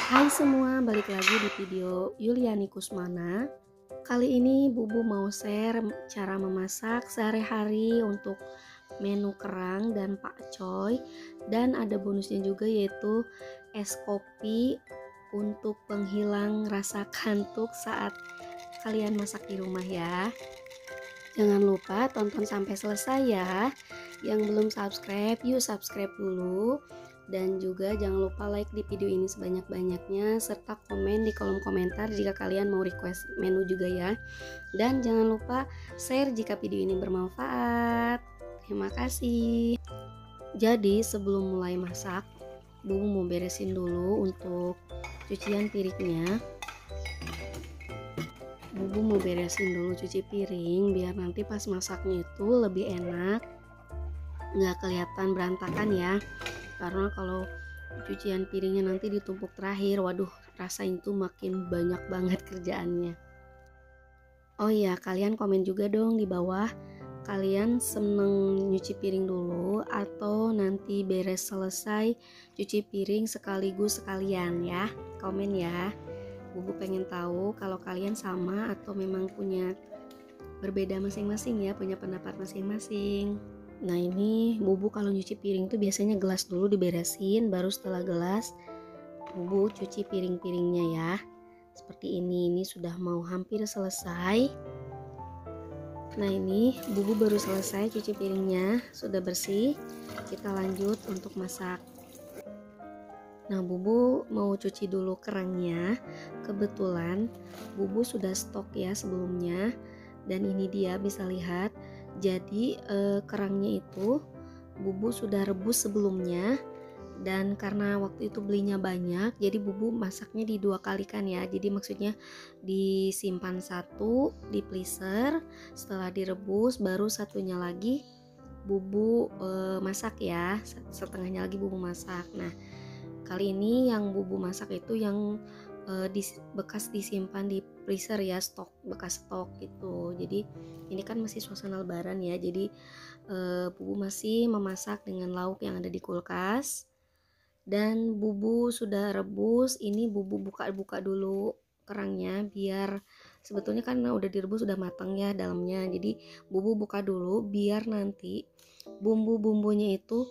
Hai semua, balik lagi di video Yuliani Kusmana. Kali ini Bubu mau share cara memasak sehari-hari untuk menu kerang dan pakcoy. Dan ada bonusnya juga yaitu es kopi untuk penghilang rasa kantuk saat kalian masak di rumah ya. Jangan lupa tonton sampai selesai ya. Yang belum subscribe, yuk subscribe dulu. Dan juga jangan lupa like di video ini sebanyak-banyaknya, serta komen di kolom komentar jika kalian mau request menu juga ya. Dan jangan lupa share jika video ini bermanfaat. Terima kasih. Jadi sebelum mulai masak, Bubu mau beresin dulu untuk cucian piringnya. Bubu mau beresin dulu cuci piring biar nanti pas masaknya itu lebih enak, nggak kelihatan berantakan ya. Karena kalau cucian piringnya nanti ditumpuk terakhir, waduh, rasain tuh makin banyak banget kerjaannya. Oh iya, kalian komen juga dong di bawah, kalian seneng nyuci piring dulu atau nanti beres selesai cuci piring sekaligus sekalian ya. Komen ya. Bubu pengen tahu kalau kalian sama atau memang punya berbeda masing-masing ya, punya pendapat masing-masing. Nah ini Bubu kalau nyuci piring tuh biasanya gelas dulu diberesin, baru setelah gelas Bubu cuci piring-piringnya ya. Seperti ini sudah mau hampir selesai. Nah ini Bubu baru selesai cuci piringnya, sudah bersih. Kita lanjut untuk masak. Nah Bubu mau cuci dulu kerangnya. Kebetulan Bubu sudah stok ya sebelumnya. Dan ini dia bisa lihat. Jadi kerangnya itu Bubu sudah rebus sebelumnya, dan karena waktu itu belinya banyak jadi Bubu masaknya di dua kali kan ya. Jadi maksudnya disimpan satu di freezer, setelah direbus baru satunya lagi Bubu masak ya, setengahnya lagi Bubu masak. Nah kali ini yang Bubu masak itu yang bekas disimpan di freezer ya, stok, bekas stok gitu. Jadi ini kan masih suasana lebaran ya, jadi Bubu masih memasak dengan lauk yang ada di kulkas. Dan Bubu sudah rebus, ini Bubu buka-buka dulu kerangnya biar sebetulnya kan udah direbus, udah matang ya dalamnya. Jadi Bubu buka dulu biar nanti bumbu-bumbunya itu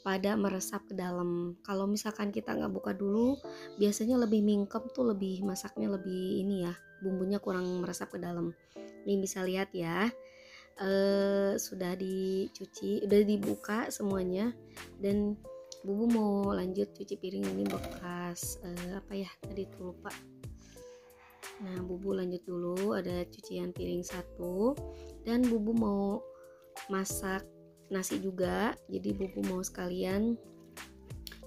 pada meresap ke dalam. Kalau misalkan kita nggak buka dulu, biasanya lebih mingkem tuh, lebih masaknya lebih ini ya, bumbunya kurang meresap ke dalam. Ini bisa lihat ya, sudah dicuci, udah dibuka semuanya. Dan Bubu mau lanjut cuci piring ini bekas apa ya tadi tuh lupa. Nah Bubu lanjut dulu, ada cucian piring satu. Dan Bubu mau masak nasi juga, jadi Bubu mau sekalian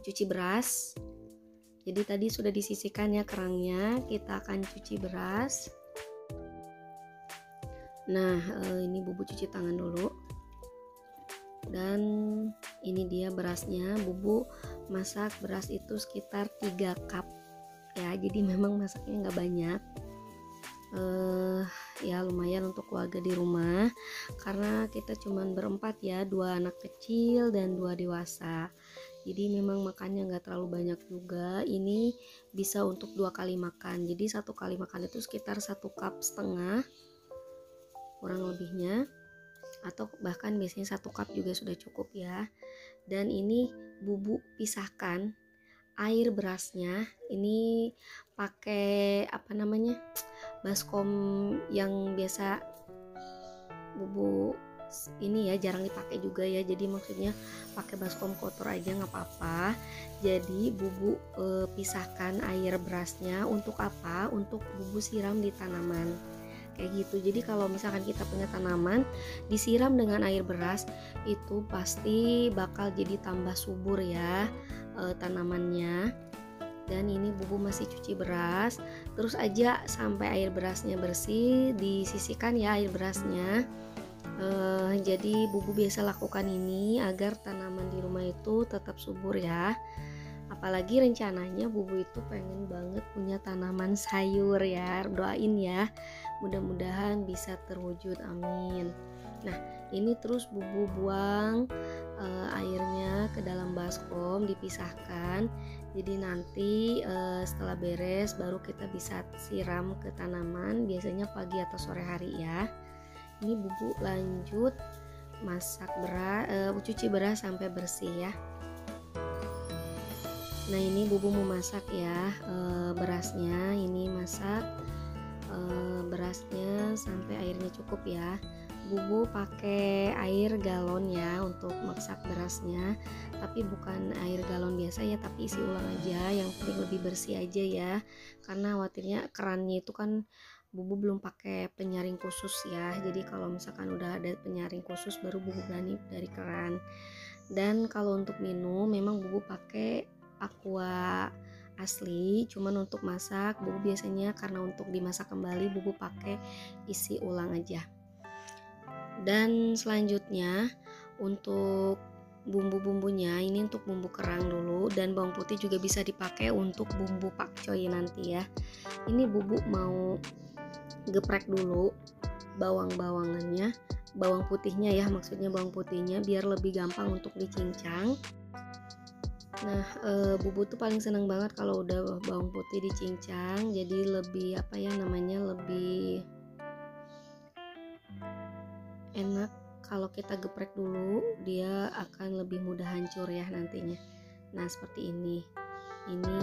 cuci beras. Jadi tadi sudah disisihkan ya kerangnya, kita akan cuci beras. Nah ini Bubu cuci tangan dulu. Dan ini dia berasnya. Bubu masak beras itu sekitar 3 cup ya, jadi memang masaknya nggak banyak. Ya lumayan untuk keluarga di rumah, karena kita cuman berempat ya, 2 anak kecil dan 2 dewasa. Jadi memang makannya nggak terlalu banyak juga. Ini bisa untuk 2 kali makan, jadi 1 kali makan itu sekitar 1,5 cup kurang lebihnya, atau bahkan biasanya 1 cup juga sudah cukup ya. Dan ini Bubu pisahkan air berasnya, ini pakai apa namanya, baskom yang biasa Bubu ini ya jarang dipakai juga ya, jadi maksudnya pakai baskom kotor aja nggak apa-apa. Jadi Bubu pisahkan air berasnya untuk apa? Untuk Bubu siram di tanaman kayak gitu. Jadi kalau misalkan kita punya tanaman disiram dengan air beras, itu pasti bakal jadi tambah subur ya tanamannya. Dan ini Bubu masih cuci beras, terus aja sampai air berasnya bersih, disisihkan ya air berasnya. Jadi Bubu biasa lakukan ini agar tanaman di rumah itu tetap subur ya. Apalagi rencananya Bubu itu pengen banget punya tanaman sayur ya. Doain ya, mudah-mudahan bisa terwujud, amin. Nah ini terus Bubu buang airnya ke dalam baskom, dipisahkan. Jadi nanti setelah beres baru kita bisa siram ke tanaman, biasanya pagi atau sore hari ya. Ini Bubu lanjut masak beras, cuci beras sampai bersih ya. Nah ini Bubu mau masak ya, berasnya ini masak berasnya sampai airnya cukup ya. Bubu pakai air galon ya untuk masak berasnya, tapi bukan air galon biasa ya, tapi isi ulang aja, yang penting lebih bersih aja ya, karena khawatirnya kerannya itu kan Bubu belum pakai penyaring khusus ya, jadi kalau misalkan udah ada penyaring khusus baru Bubu berani dari keran. Dan kalau untuk minum memang Bubu pakai aqua asli, cuman untuk masak Bubu biasanya karena untuk dimasak kembali Bubu pakai isi ulang aja. Dan selanjutnya untuk bumbu-bumbunya ini untuk bumbu kerang dulu, dan bawang putih juga bisa dipakai untuk bumbu pakcoy nanti ya. Ini Bubu mau geprek dulu bawang-bawangannya, bawang putihnya ya, maksudnya bawang putihnya biar lebih gampang untuk dicincang. Nah Bubu tuh paling seneng banget kalau udah bawang putih dicincang, jadi lebih lebih enak. Kalau kita geprek dulu dia akan lebih mudah hancur ya nantinya. Nah seperti ini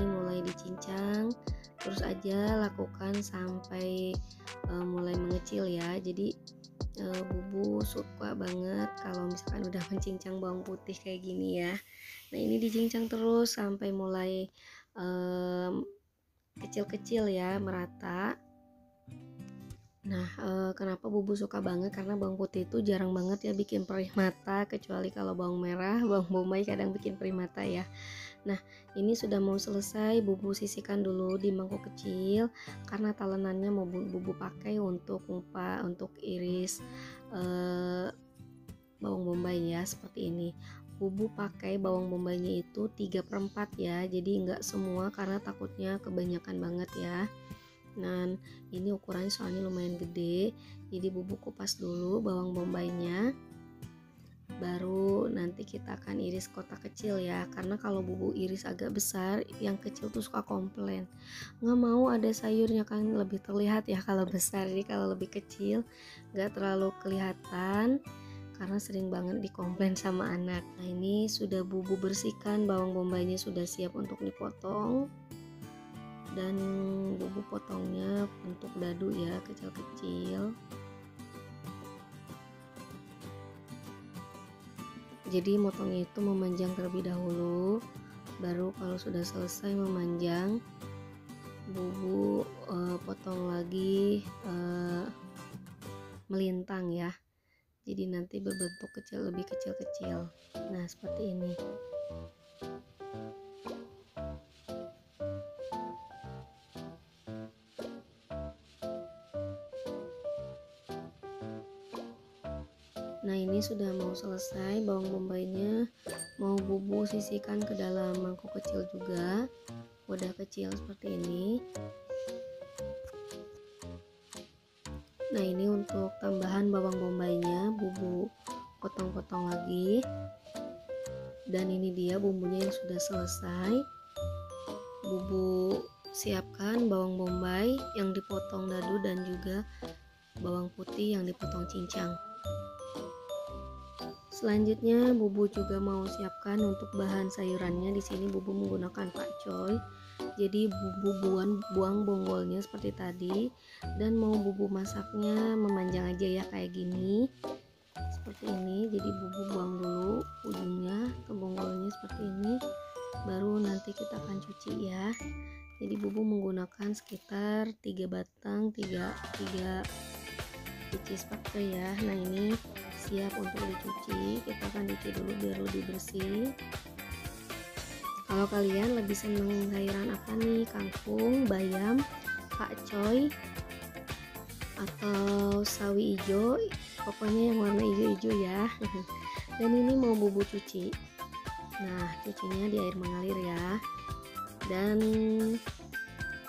mulai dicincang, terus aja lakukan sampai mulai mengecil ya. Jadi Bubu suka banget kalau misalkan udah mencincang bawang putih kayak gini ya. Nah ini dicincang terus sampai mulai kecil-kecil ya, merata. Nah kenapa Bubu suka banget, karena bawang putih itu jarang banget ya bikin perih mata, kecuali kalau bawang merah, bawang bombay kadang bikin perih mata ya. Nah ini sudah mau selesai, Bubu sisihkan dulu di mangkok kecil, karena talenannya mau Bubu pakai untuk iris bawang bombay ya, seperti ini. Bubu pakai bawang bombaynya itu 3/4 ya, jadi enggak semua karena takutnya kebanyakan banget ya. Nah ini ukurannya soalnya lumayan gede, jadi Bubu kupas dulu bawang bombaynya, baru nanti kita akan iris kotak kecil ya, karena kalau Bubu iris agak besar yang kecil tuh suka komplain, nggak mau ada sayurnya kan, lebih terlihat ya kalau besar. Jadi kalau lebih kecil nggak terlalu kelihatan, karena sering banget dikomplain sama anak. Nah ini sudah Bubu bersihkan, bawang bombaynya sudah siap untuk dipotong, dan Bubu potongnya untuk dadu ya, kecil-kecil. Jadi motongnya itu memanjang terlebih dahulu, baru kalau sudah selesai memanjang Bubu potong lagi melintang ya, jadi nanti berbentuk lebih kecil-kecil. Nah seperti ini. Nah ini sudah mau selesai, bawang bombaynya mau Bubu sisihkan ke dalam mangkok kecil juga, wadah kecil seperti ini. Nah ini untuk tambahan bawang bombaynya Bubu potong-potong lagi, dan ini dia bumbunya yang sudah selesai. Bubu siapkan bawang bombay yang dipotong dadu dan juga bawang putih yang dipotong cincang. Selanjutnya Bubu juga mau siapkan untuk bahan sayurannya. Di sini Bubu menggunakan pakcoy. Jadi Bubu buang bonggolnya seperti tadi, dan mau Bubu masaknya memanjang aja ya kayak gini. Seperti ini. Jadi Bubu buang dulu ujungnya ke bonggolnya seperti ini. Baru nanti kita akan cuci ya. Jadi Bubu menggunakan sekitar 3 batang, 3 biji pakcoy ya. Nah ini siap untuk dicuci, kita akan cuci dulu biar lebih bersih. Kalau kalian lebih seneng sayuran apa nih, kangkung, bayam, pakcoy, atau sawi hijau, pokoknya yang warna hijau-hijau ya. Dan ini mau Bubu cuci. Nah cucinya di air mengalir ya, dan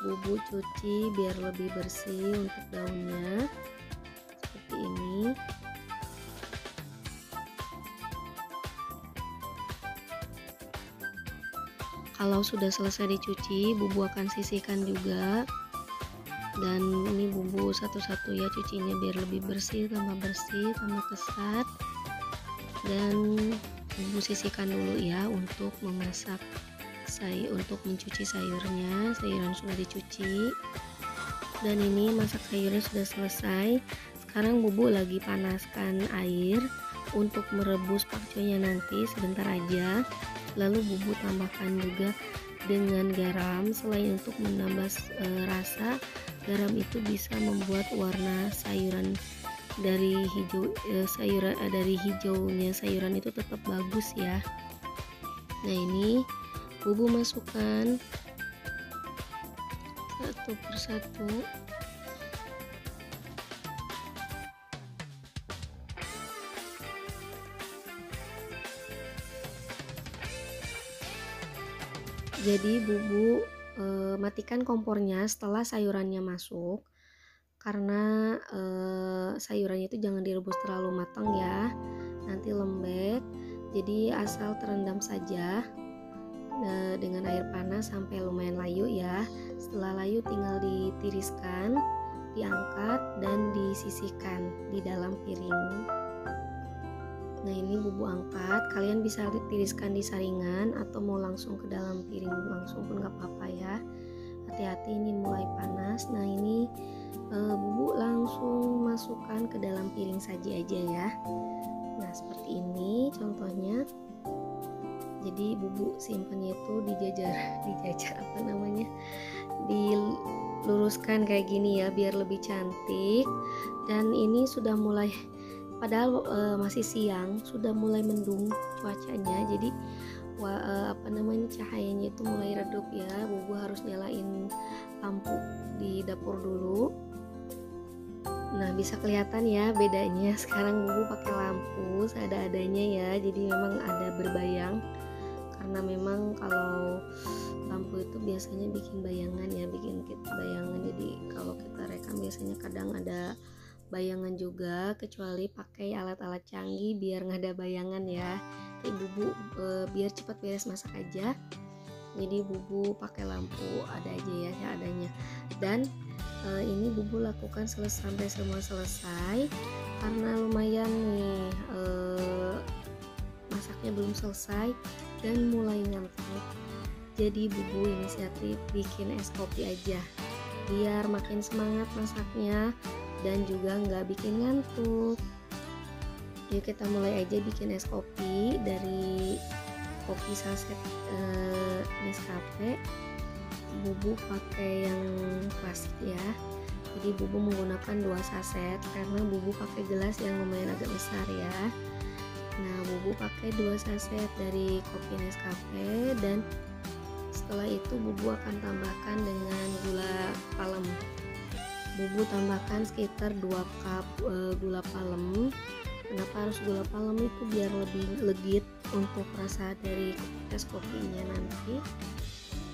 Bubu cuci biar lebih bersih untuk daunnya seperti ini. Kalau sudah selesai dicuci, bumbu akan sisihkan juga. Dan ini bumbu satu-satu ya cucinya biar lebih bersih, tambah kesat. Dan bumbu sisihkan dulu ya untuk memasak untuk mencuci sayurnya. Sayuran sudah dicuci. Dan ini masak sayurnya sudah selesai. Sekarang bumbu lagi panaskan air untuk merebus pakcoynya nanti sebentar aja. Lalu bumbu tambahkan juga dengan garam. Selain untuk menambah rasa, garam itu bisa membuat warna sayuran dari dari hijaunya sayuran itu tetap bagus ya. Nah, ini bumbu masukkan satu persatu. Jadi matikan kompornya setelah sayurannya masuk, karena sayurannya itu jangan direbus terlalu matang ya, nanti lembek. Jadi asal terendam saja dengan air panas sampai lumayan layu ya. Setelah layu tinggal ditiriskan, diangkat dan disisihkan di dalam piring. Nah, ini bumbu angkat, kalian bisa tiriskan di saringan atau mau langsung ke dalam piring langsung pun gak apa-apa ya. Hati-hati, ini mulai panas. Nah, ini bumbu langsung masukkan ke dalam piring saja aja ya. Nah, seperti ini contohnya. Jadi bumbu simpannya itu dijajar apa namanya, diluruskan kayak gini ya biar lebih cantik. Dan ini sudah mulai, padahal masih siang, sudah mulai mendung cuacanya, jadi cahayanya itu mulai redup ya. Bumbu harus nyalain lampu di dapur dulu. Nah, bisa kelihatan ya bedanya, sekarang bumbu pakai lampu seadanya ya, jadi memang ada berbayang, karena memang kalau lampu itu biasanya bikin bayangan ya, bikin kita bayangan. Jadi kalau kita rekam biasanya kadang ada bayangan juga, kecuali pakai alat-alat canggih biar nggak ada bayangan ya. Ini bumbu biar cepat beres masak aja, jadi bumbu pakai lampu ada aja ya seadanya. Dan ini bumbu lakukan sampai semua selesai, karena lumayan nih masaknya belum selesai dan mulai ngantuk. Jadi bumbu inisiatif bikin es kopi aja biar makin semangat masaknya dan juga nggak bikin ngantuk. Yuk kita mulai aja bikin es kopi dari kopi saset Nescafe. Bumbu pakai yang klasik ya. Jadi bumbu menggunakan 2 saset karena bumbu pakai gelas yang lumayan agak besar ya. Nah, bumbu pakai 2 saset dari kopi Nescafe, dan setelah itu bumbu akan tambahkan dengan gula palem. Bumbu tambahkan sekitar 2 cup gula palem. Kenapa harus gula palem? Itu biar lebih legit untuk rasa dari es kopinya nanti.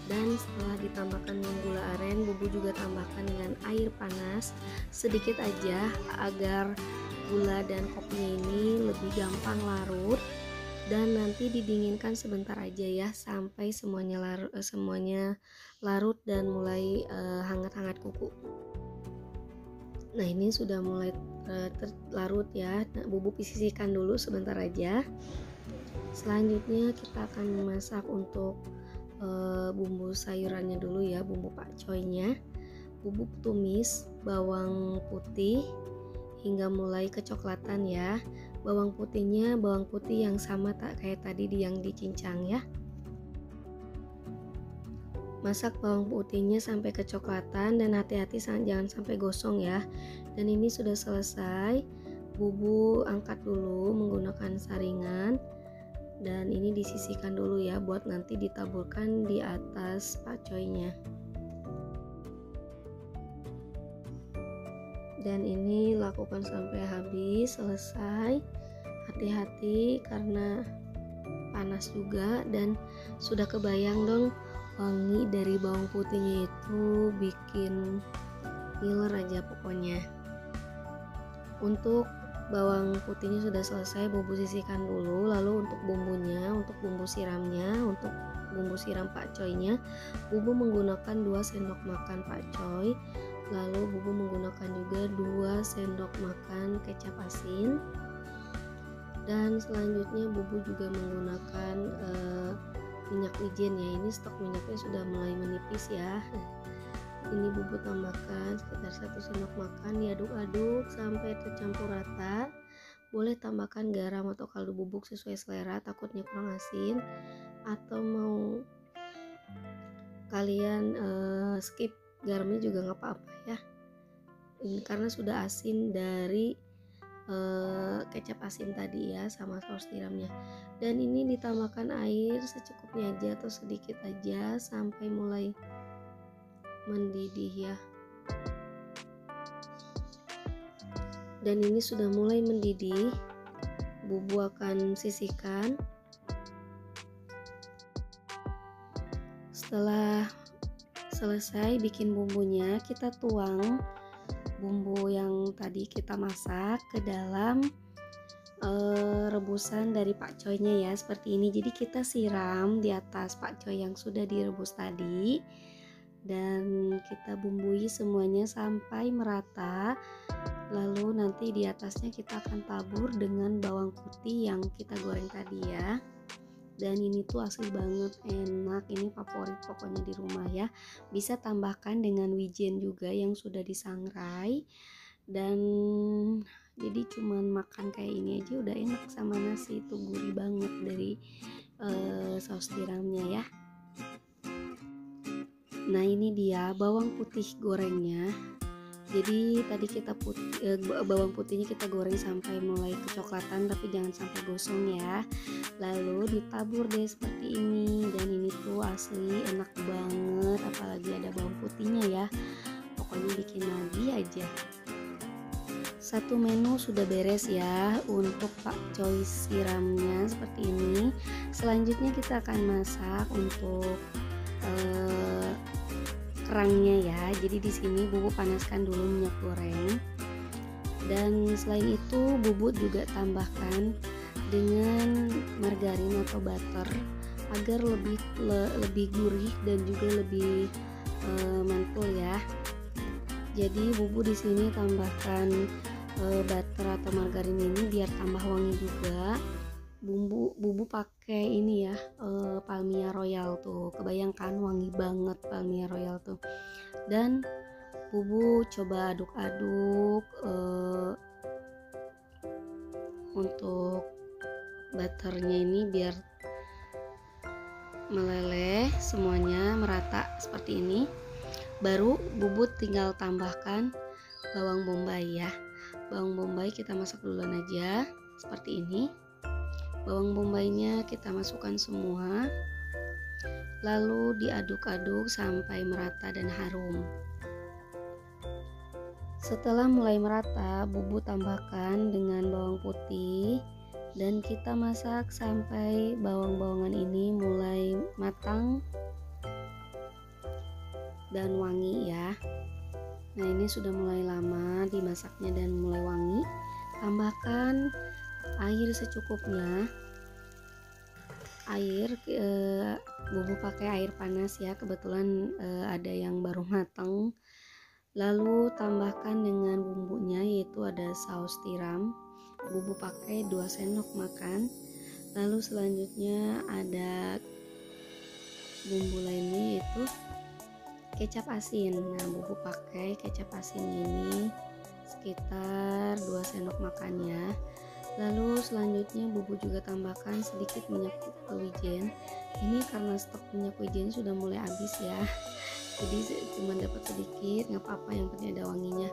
Dan setelah ditambahkan dengan gula aren, bumbu juga tambahkan dengan air panas sedikit aja agar gula dan kopinya ini lebih gampang larut. Dan nanti didinginkan sebentar aja ya sampai semuanya larut dan mulai hangat-hangat kuku. Nah, ini sudah mulai larut ya. Nah, bumbu sisihkan dulu sebentar aja. Selanjutnya kita akan memasak untuk bumbu sayurannya dulu ya, bumbu pakcoynya. Bubuk tumis bawang putih hingga mulai kecoklatan ya. Bawang putihnya bawang putih yang sama tak kayak tadi yang dicincang ya. Masak bawang putihnya sampai kecoklatan dan hati-hati jangan sampai gosong ya. Dan ini sudah selesai. Bumbu angkat dulu menggunakan saringan. Dan ini disisihkan dulu ya buat nanti ditaburkan di atas pakcoynya. Dan ini lakukan sampai habis, selesai. Hati-hati karena panas juga, dan sudah kebayang dong wangi dari bawang putihnya itu bikin ngiler aja pokoknya. Untuk bawang putihnya sudah selesai, bumbu sisihkan dulu. Lalu untuk bumbunya, untuk bumbu siramnya, untuk bumbu siram pakcoynya, Bubu menggunakan 2 sendok makan pakcoy. Lalu Bubu menggunakan juga 2 sendok makan kecap asin. Dan selanjutnya Bubu juga menggunakan minyak wijen ya. Ini stok minyaknya sudah mulai menipis ya. Ini Bubu tambahkan sekitar 1 sendok makan, diaduk-aduk sampai tercampur rata. Boleh tambahkan garam atau kaldu bubuk sesuai selera, takutnya kurang asin, atau mau kalian skip garamnya juga nggak apa-apa ya. Ini karena sudah asin dari kecap asin tadi ya, sama saus tiramnya. Dan ini ditambahkan air secukupnya aja atau sedikit aja sampai mulai mendidih ya. Dan ini sudah mulai mendidih, Bubu akan sisihkan. Setelah selesai bikin bumbunya, kita tuang bumbu yang tadi kita masak ke dalam rebusan dari pakcoynya ya, seperti ini. Jadi kita siram di atas pakcoy yang sudah direbus tadi, dan kita bumbui semuanya sampai merata. Lalu nanti di atasnya kita akan tabur dengan bawang putih yang kita goreng tadi ya. Dan ini tuh asli banget, enak, ini favorit pokoknya di rumah ya. Bisa tambahkan dengan wijen juga yang sudah disangrai. Dan jadi cuman makan kayak ini aja udah enak sama nasi, itu gurih banget dari saus tiramnya ya. Nah ini dia bawang putih gorengnya. Jadi tadi kita bawang putihnya kita goreng sampai mulai kecoklatan, tapi jangan sampai gosong ya. Lalu ditabur deh seperti ini, dan ini tuh asli enak banget, apalagi ada bawang putihnya ya. Pokoknya bikin lagi aja. Satu menu sudah beres ya untuk pakcoy siramnya seperti ini. Selanjutnya kita akan masak untuk kerangnya ya. Jadi di sini Bubu panaskan dulu minyak goreng, dan selain itu Bubu juga tambahkan dengan margarin atau butter agar lebih gurih dan juga lebih mantul ya. Jadi Bubu di sini tambahkan butter atau margarin ini biar tambah wangi juga. Bubu pakai ini ya, Palmia Royal tuh, kebayangkan wangi banget Palmia Royal tuh. Dan Bubu coba aduk-aduk untuk butternya ini biar meleleh semuanya merata seperti ini. Baru Bubu tinggal tambahkan bawang bombay ya. Bawang bombay kita masak duluan aja seperti ini. Bawang bombaynya kita masukkan semua, lalu diaduk-aduk sampai merata dan harum. Setelah mulai merata, Bubu tambahkan dengan bawang putih, dan kita masak sampai bawang-bawangan ini mulai matang dan wangi ya. Nah ini sudah mulai lama dimasaknya dan mulai wangi. Tambahkan air secukupnya. Bubu pakai air panas ya, kebetulan ada yang baru matang. Lalu tambahkan dengan bumbunya, yaitu ada saus tiram. Bubu pakai 2 sendok makan. Lalu selanjutnya ada bumbu lainnya yaitu kecap asin. Nah Bubu pakai kecap asin ini sekitar 2 sendok makannya. Lalu selanjutnya Bubu juga tambahkan sedikit minyak wijen. Ini karena stok minyak wijen sudah mulai habis ya, jadi cuma dapat sedikit, nggak apa-apa, yang penting ada wanginya.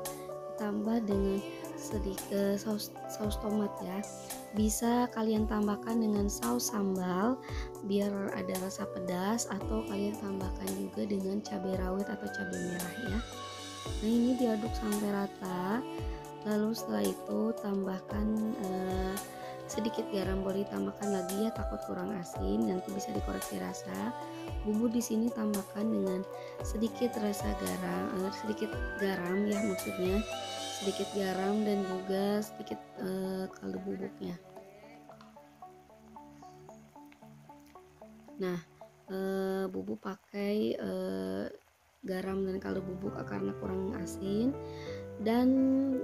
Ditambah dengan sedikit saus tomat ya. Bisa kalian tambahkan dengan saus sambal biar ada rasa pedas, atau kalian tambahkan juga dengan cabai rawit atau cabai merah ya. Nah ini diaduk sampai rata. Lalu setelah itu tambahkan sedikit garam, boleh tambahkan lagi ya, takut kurang asin, nanti bisa dikoreksi rasa. Bubu di sini tambahkan dengan sedikit garam ya, maksudnya sedikit garam dan juga sedikit kaldu bubuknya. Nah Bubu pakai garam dan kaldu bubuk karena kurang asin, dan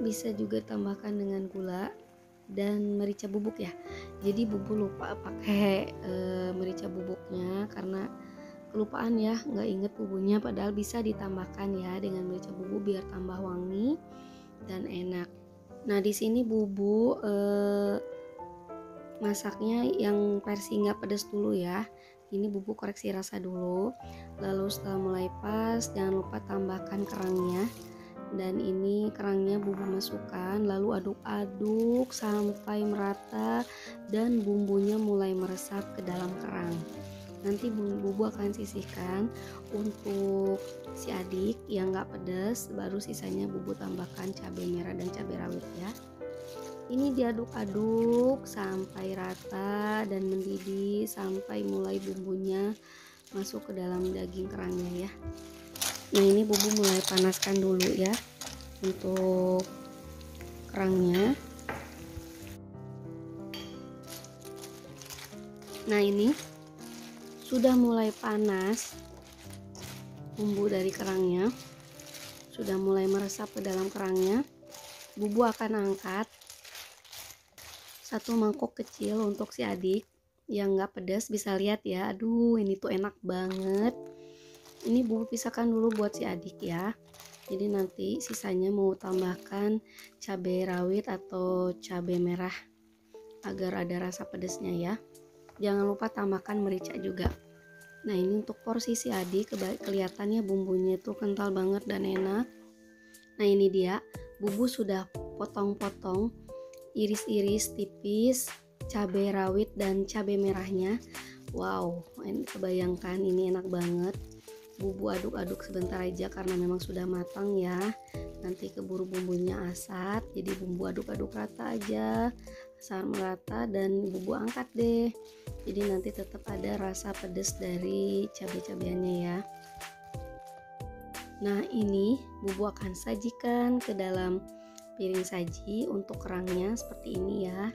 bisa juga tambahkan dengan gula dan merica bubuk ya. Jadi bubu lupa pakai merica bubuknya karena kelupaan ya, nggak inget bumbunya, padahal bisa ditambahkan ya dengan merica bubuk biar tambah wangi dan enak. Nah di sini bubu masaknya yang versi nggak pedas dulu ya. Ini bubuk koreksi rasa dulu, lalu setelah mulai pas jangan lupa tambahkan kerangnya, dan ini kerangnya bubu masukkan, lalu aduk-aduk sampai merata dan bumbunya mulai meresap ke dalam kerang. Nanti bubu akan sisihkan untuk si adik yang nggak pedas, baru sisanya bubu tambahkan cabai merah dan cabai rawit ya. Ini diaduk-aduk sampai rata dan mendidih sampai mulai bumbunya masuk ke dalam daging kerangnya ya. Nah ini bubu mulai panaskan dulu ya untuk kerangnya. Nah ini sudah mulai panas, bumbu dari kerangnya sudah mulai meresap ke dalam kerangnya. Bubu akan angkat satu mangkok kecil untuk si adik yang nggak pedas, bisa lihat ya. Aduh ini tuh enak banget. Ini bubu pisahkan dulu buat si adik ya. Jadi nanti sisanya mau tambahkan cabai rawit atau cabai merah agar ada rasa pedasnya ya. Jangan lupa tambahkan merica juga. Nah ini untuk porsi si adik, kelihatannya bumbunya tuh kental banget dan enak. Nah ini dia, bubu sudah potong-potong, iris-iris tipis cabai rawit dan cabai merahnya. Wow, ini kebayangkan ini enak banget. Bubu aduk-aduk sebentar aja karena memang sudah matang ya. Nanti keburu bumbunya asat, jadi bumbu aduk-aduk rata aja sampai merata dan bubu angkat deh. Jadi nanti tetap ada rasa pedas dari cabai-cabiannya ya. Nah ini bubu akan sajikan ke dalam piring saji untuk kerangnya seperti ini ya.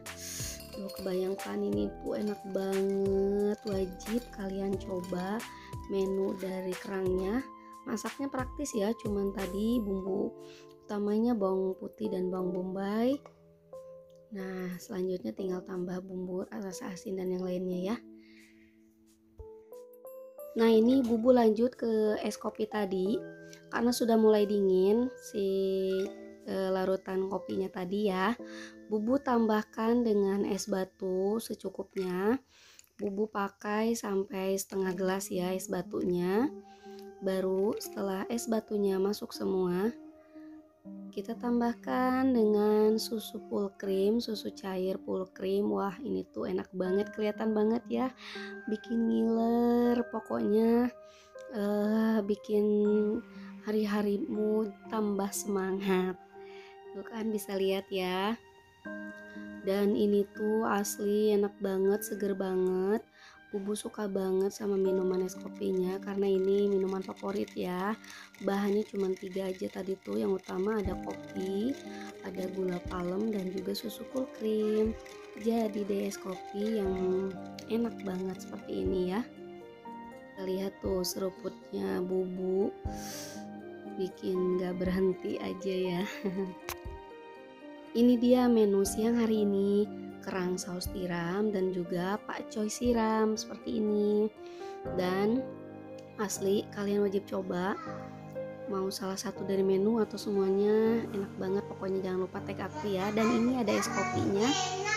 Tuh kebayangkan ini tuh enak banget, wajib kalian coba menu dari kerangnya. Masaknya praktis ya, cuman tadi bumbu utamanya bawang putih dan bawang bombay. Nah selanjutnya tinggal tambah bumbu rasa asin dan yang lainnya ya. Nah ini bubu lanjut ke es kopi tadi, karena sudah mulai dingin si larutan kopinya tadi ya. Bubu tambahkan dengan es batu secukupnya. Bubu pakai sampai setengah gelas ya es batunya. Baru setelah es batunya masuk semua, kita tambahkan dengan susu full cream, susu cair full cream. Wah ini tuh enak banget, kelihatan banget ya, bikin ngiler pokoknya, bikin hari-harimu tambah semangat. Tuh kan bisa lihat ya. Dan ini tuh asli enak banget, seger banget. Bubu suka banget sama minuman es kopinya karena ini minuman favorit ya. Bahannya cuma 3 aja tadi tuh. Yang utama ada kopi, ada gula palem dan juga susu full cream. Jadi deh es kopi yang enak banget seperti ini ya. Kita lihat tuh seruputnya bubu, bikin gak berhenti aja ya. Ini dia menu siang hari ini, kerang saus tiram dan juga pakcoy siram seperti ini. Dan asli kalian wajib coba, mau salah satu dari menu atau semuanya enak banget. Pokoknya jangan lupa tag aku ya. Dan ini ada es kopinya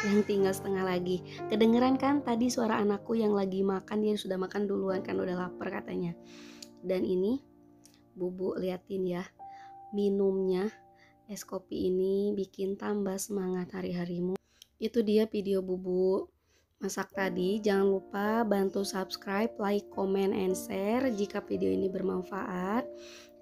yang tinggal setengah lagi. Kedengeran kan tadi suara anakku yang lagi makan, dia sudah makan duluan kan udah lapar katanya. Dan ini bubu liatin ya, minumnya es kopi ini bikin tambah semangat hari-harimu. Itu dia video bubu masak tadi. Jangan lupa bantu subscribe, like, comment, and share jika video ini bermanfaat.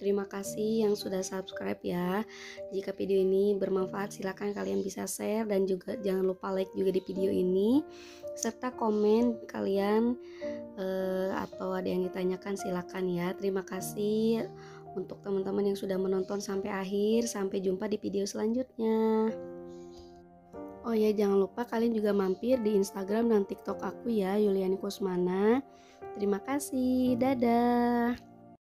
Terima kasih yang sudah subscribe ya. Jika video ini bermanfaat silakan kalian bisa share, dan juga jangan lupa like juga di video ini, serta komen kalian atau ada yang ditanyakan silakan ya. Terima kasih untuk teman-teman yang sudah menonton sampai akhir. Sampai jumpa di video selanjutnya. Oh ya, jangan lupa kalian juga mampir di Instagram dan TikTok aku ya, Yuliani Kusmana. Terima kasih, dadah.